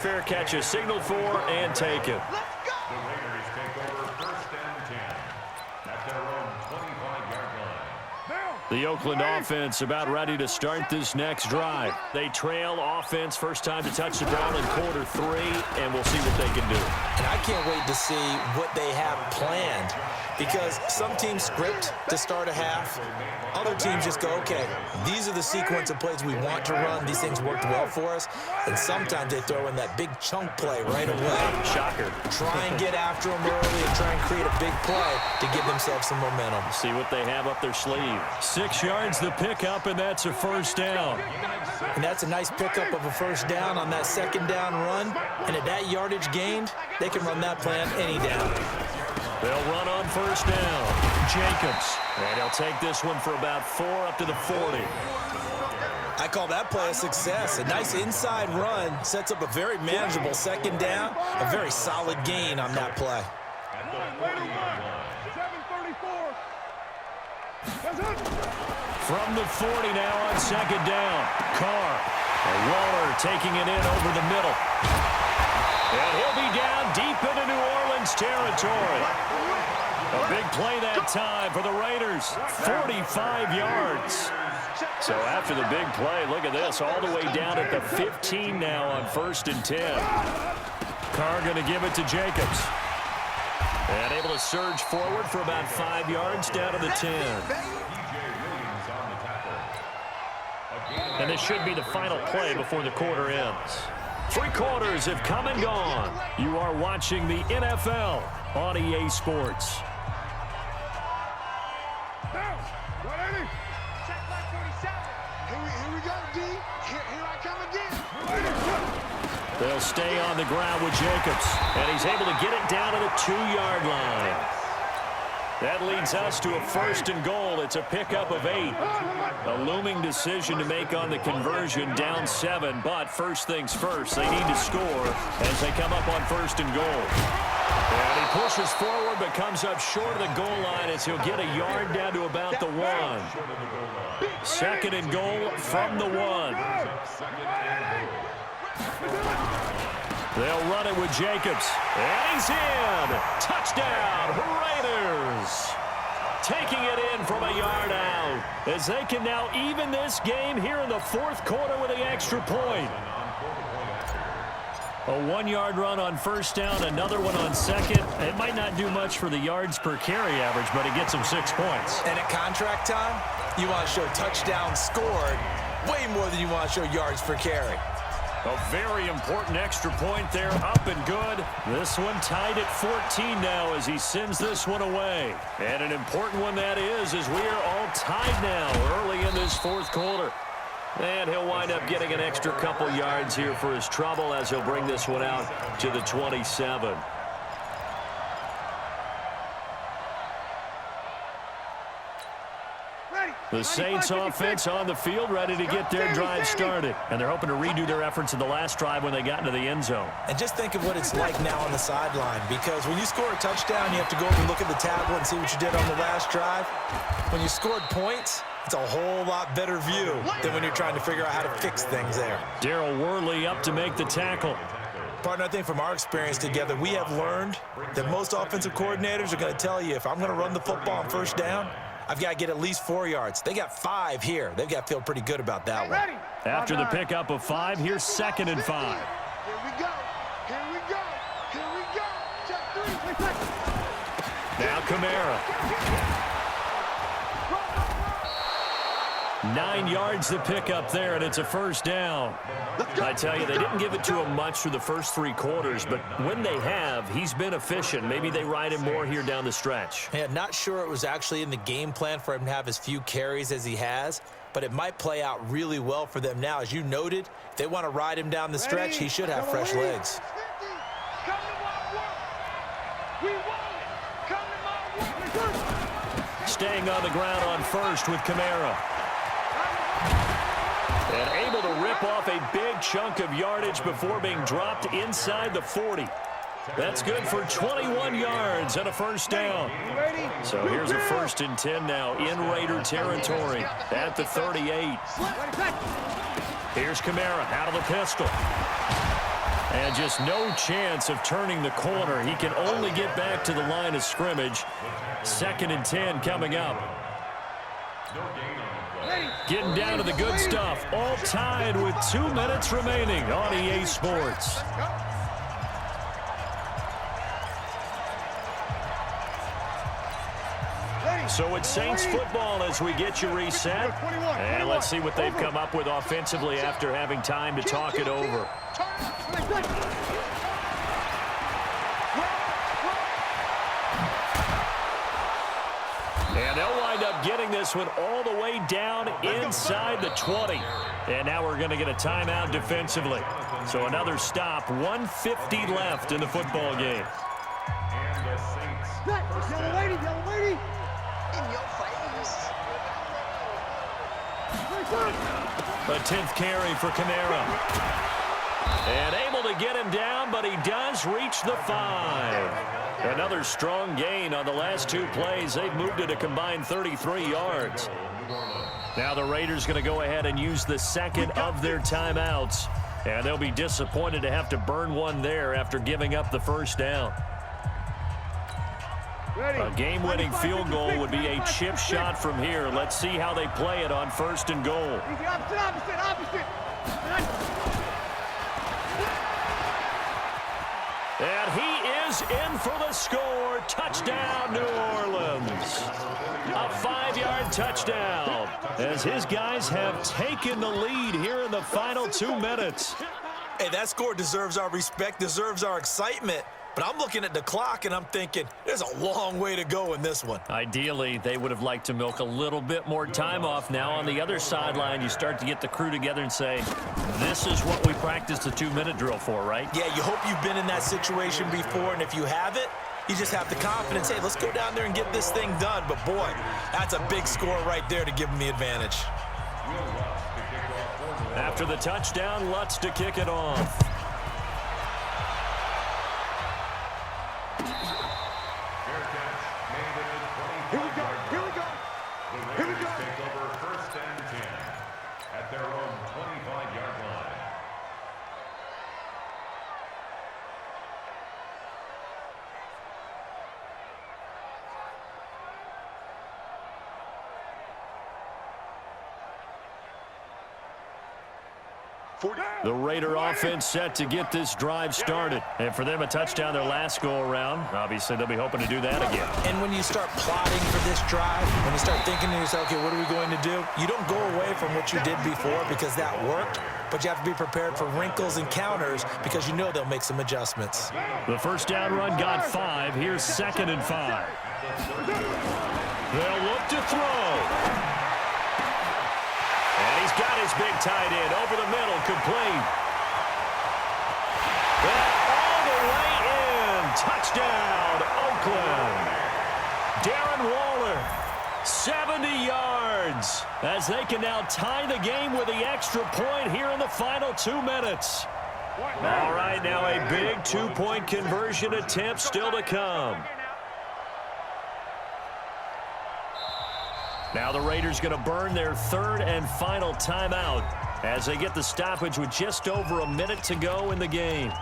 Fair catch is signaled for and taken. The Raiders take over 1st and 10 at their own 25-yard line. The Oakland offense about ready to start this next drive. They trail offense, first time to touch the ball in quarter 3, and we'll see what they can do. And I can't wait to see what they have planned, because some teams script to start a half. Other teams just go, okay, these are the sequence of plays we want to run. These things worked well for us. And sometimes they throw in that big chunk play right away. Shocker. Try and get after them early and try and create a big play to give themselves some momentum. See what they have up their sleeve. 6 yards the pickup, and that's a first down. And that's a nice pickup of a first down on that second down run. And at that yardage gained, they can run that plan any down. They'll run on first down. Jacobs. And he'll take this one for about 4 up to the 40. I call that play a success. A nice inside run sets up a very manageable second down. A very solid gain on that play. From the 40 now on second down. Carr. Waller taking it in over the middle. And he'll be down deep into New Orleans territory. A big play that time for the Raiders. 45 yards. So after the big play, look at this. All the way down at the 15 now on 1st and 10. Carr going to give it to Jacobs. And able to surge forward for about 5 yards down to the 10. And this should be the final play before the quarter ends. 3 quarters have come and gone. You are watching the NFL on EA Sports. They'll stay on the ground with Jacobs. And he's able to get it down to the 2-yard line. That leads us to a 1st and goal. It's a pickup of 8. A looming decision to make on the conversion, down 7. But first things first, they need to score as they come up on 1st and goal. And he pushes forward but comes up short of the goal line as he'll get a yard down to about the 1. 2nd and goal from the 1. They'll run it with Jacobs. And he's in. Touchdown, Raiders. Taking it in from a yard out as they can now even this game here in the 4th quarter with the extra point. A 1-yard run on first down, another one on second. It might not do much for the yards per carry average, but it gets them 6 points. And at contract time, you want to show touchdowns scored way more than you want to show yards per carry. A very important extra point there, up and good. This one tied at 14 now as he sends this one away. And an important one that is, as we are all tied now early in this 4th quarter. And he'll wind up getting an extra couple yards here for his trouble as he'll bring this one out to the 27. The Saints offense on the field ready to get their drive started. And they're hoping to redo their efforts in the last drive when they got into the end zone. And just think of what it's like now on the sideline, because when you score a touchdown, you have to go over and look at the tablet and see what you did on the last drive. When you scored points, it's a whole lot better view than when you're trying to figure out how to fix things there. Darryl Worley up to make the tackle. Partner, I think from our experience together, we have learned that most offensive coordinators are going to tell you, if I'm going to run the football on first down, I've got to get at least 4 yards. They got 5 here. They've got to feel pretty good about that one. After the pickup of 5, here's 2nd and 5. Here we go. Here we go. Here we go. Check 3. Now Kamara. 9 yards the pickup there, and it's a first down. I tell you, they didn't give it to him much through the first 3 quarters, but when they have, he's been efficient. Maybe they ride him more here down the stretch. Yeah, not sure it was actually in the game plan for him to have as few carries as he has, but it might play out really well for them now. As you noted, if they want to ride him down the stretch, he should have fresh legs. Staying on the ground on first with Kamara. And able to rip off a big chunk of yardage before being dropped inside the 40. That's good for 21 yards and a first down. So here's a 1st and 10 now in Raider territory at the 38. Here's Kamara out of the pistol. And just no chance of turning the corner. He can only get back to the line of scrimmage. 2nd and 10 coming up. Getting down to the good stuff. All tied with 2 minutes remaining on EA Sports. So it's Saints football as we get you reset. And let's see what they've come up with offensively after having time to talk it over. And they'll wind up getting this one all the way down inside the 20. And now we're going to get a timeout defensively. So another stop, 1:50 left in the football game. And the Saints. Yellow lady, yellow lady. In your face. A 10th carry for Kamara. And able to get him down, but he does reach the 5. Another strong gain on the last 2 plays. They've moved it a combined 33 yards. Now the Raiders going to go ahead and use the 2nd of their timeouts. And they'll be disappointed to have to burn one there after giving up the first down. A game-winning field goal would be a chip shot from here. Let's see how they play it on 1st and goal. Opposite. And he is in for the score. Touchdown, New Orleans. A 5-yard touchdown as his guys have taken the lead here in the final 2 minutes. Hey, that score deserves our respect, deserves our excitement. But I'm looking at the clock, and I'm thinking there's a long way to go in this one. Ideally, they would have liked to milk a little bit more time off. Now on the other sideline, you start to get the crew together and say, this is what we practiced the 2-minute drill for, right? Yeah, you hope you've been in that situation before, and if you haven't, you just have the confidence, hey, let's go down there and get this thing done. But, boy, that's a big score right there to give them the advantage. After the touchdown, Lutz to kick it off. Here we go. The Raiders take over 1st and 10 at their own 25-yard line. The Raider offense set to get this drive started. And for them, a touchdown their last go-around. Obviously, they'll be hoping to do that again. And when you start plotting for this drive, when you start thinking to yourself, okay, what are we going to do? You don't go away from what you did before because that worked, but you have to be prepared for wrinkles and counters because you know they'll make some adjustments. The first down run got 5. Here's 2nd and 5. They'll look to throw. And he's got his big tight end over the middle, complete. And all the way in. Touchdown, Oakland. Darren Waller, 70 yards, as they can now tie the game with the extra point here in the final 2 minutes. All right, now a big 2-point conversion attempt still to come. Now the Raiders going to burn their 3rd and final timeout as they get the stoppage with just over a minute to go in the game.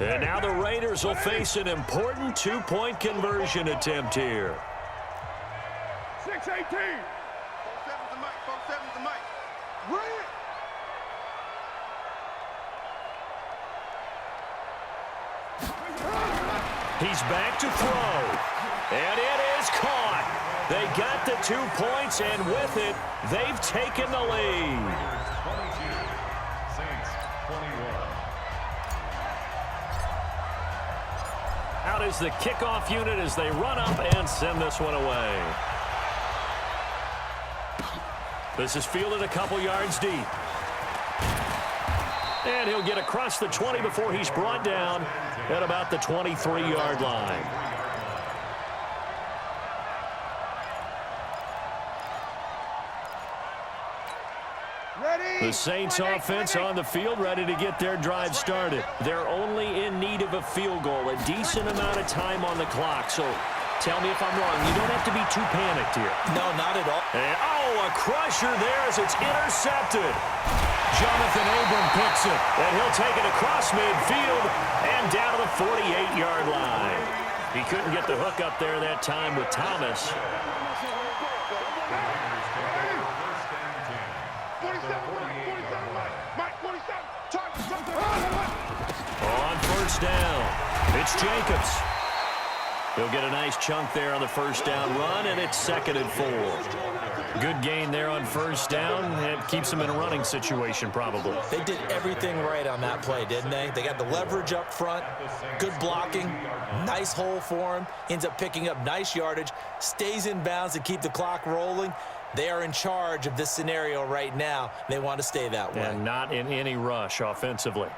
And now the Raiders will face an important 2-point conversion attempt here. 6-18. 4-7's the mic. 4-7's the mic. Bring it. He's back to throw. And it is caught. They got the 2 points, and with it, they've taken the lead. 22, Saints 21. Out is the kickoff unit as they run up and send this one away. This is fielded a couple yards deep. And he'll get across the 20 before he's brought down at about the 23-yard line. The Saints offense on the field, ready to get their drive started. They're only in need of a field goal, a decent amount of time on the clock. So tell me if I'm wrong. You don't have to be too panicked here. No, not at all. And, oh, Oh, a crusher there as it's intercepted. Jonathan Abram picks it, and he'll take it across midfield and down to the 48-yard line. He couldn't get the hook up there that time with Thomas. 47. On first down, it's Jacobs. He'll get a nice chunk there on the first down run, and it's 2nd and 4. Good gain there on first down. It keeps them in a running situation, probably. They did everything right on that play, didn't they? They got the leverage up front, good blocking, nice hole for him, ends up picking up nice yardage, stays in bounds to keep the clock rolling. They are in charge of this scenario right now. They want to stay that way. And not in any rush offensively.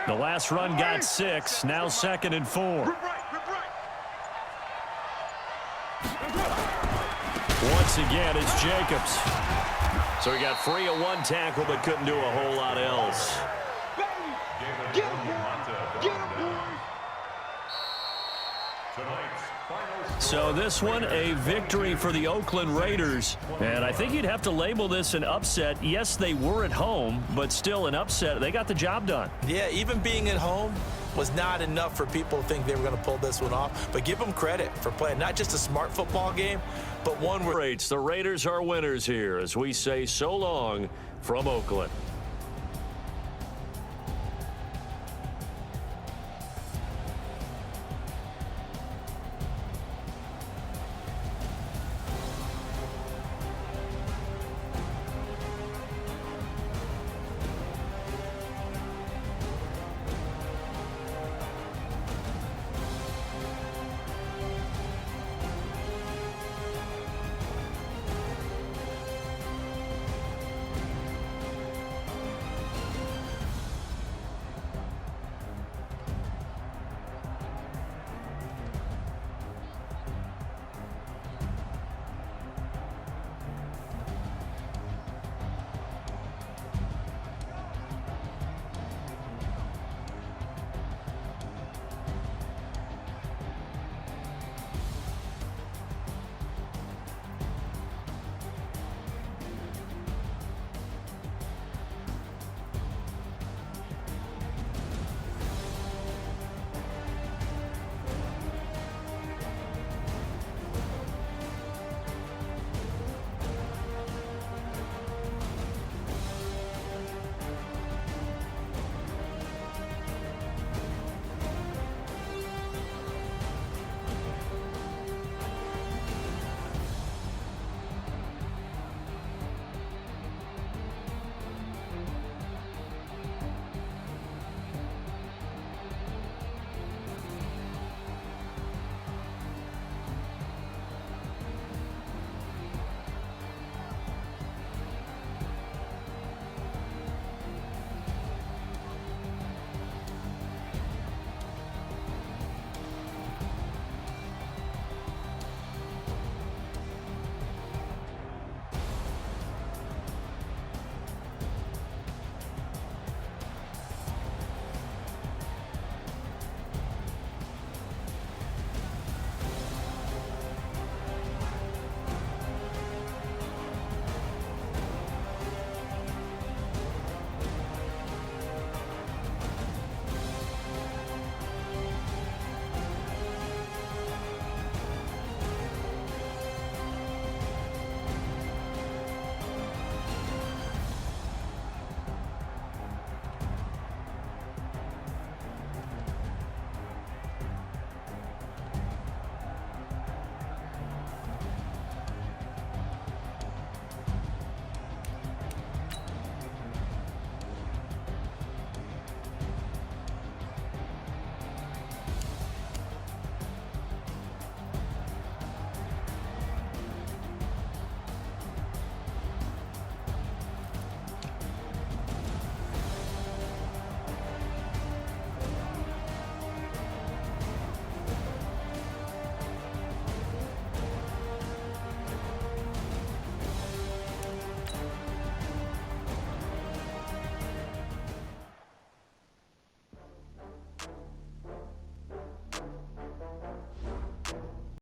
The last run got 6, now 2nd and 4. Once again, it's Jacobs. So he got free of one tackle, but couldn't do a whole lot else. Get him, boy. Get him, boy. So this one, a victory for the Oakland Raiders. And I think you'd have to label this an upset. Yes, they were at home, but still an upset. They got the job done. Yeah, even being at home was not enough for people to think they were going to pull this one off. But give them credit for playing not just a smart football game, but one where the Raiders are winners here as we say so long from Oakland.